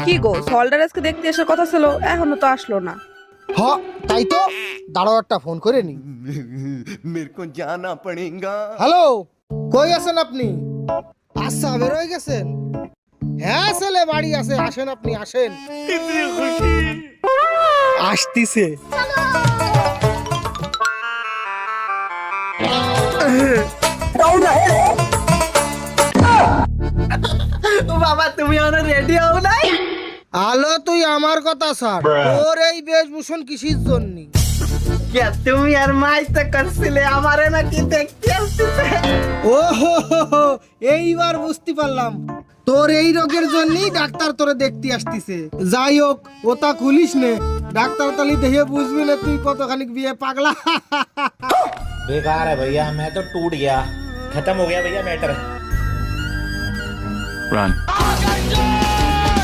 কি গো, সল্ডার আজকে দেখতে আসার কথা ছিল, এখনো তো আসলো না। হ তাই তো, দাঁড়াও একটা ফোন করে নি। मेरे को जाना पड़ेगा। হ্যালো, কই আছেন আপনি? আচ্ছা, বেরোয় গেছেন? হ্যাঁ ছেলে বাড়ি আছে, আসেন আপনি আসেন। আসতিছে। বাবা তুমি আমার রেডি হও নাই? আলো তুই আমার কথা ছাড়, তোর এই বেশভূষণ কিসির জন্য? क्या তুমি আর মাইতে করছিলে আমারে নাকি দেখতে আসছে? ও হো হো হো, এইবার বুঝতে পারলাম, তোর এই রোগের জন্যই ডাক্তার তোরে দেখতে আসতিছে। যাই হোক, ওটা খুলিস নে, ডাক্তার তালি দেখে বুঝবি না তুই কতখানি বিয়ে পাগলা। बेकार है भैया, मैं तो टूट गया, खत्म हो गया भैया मैटर। Run.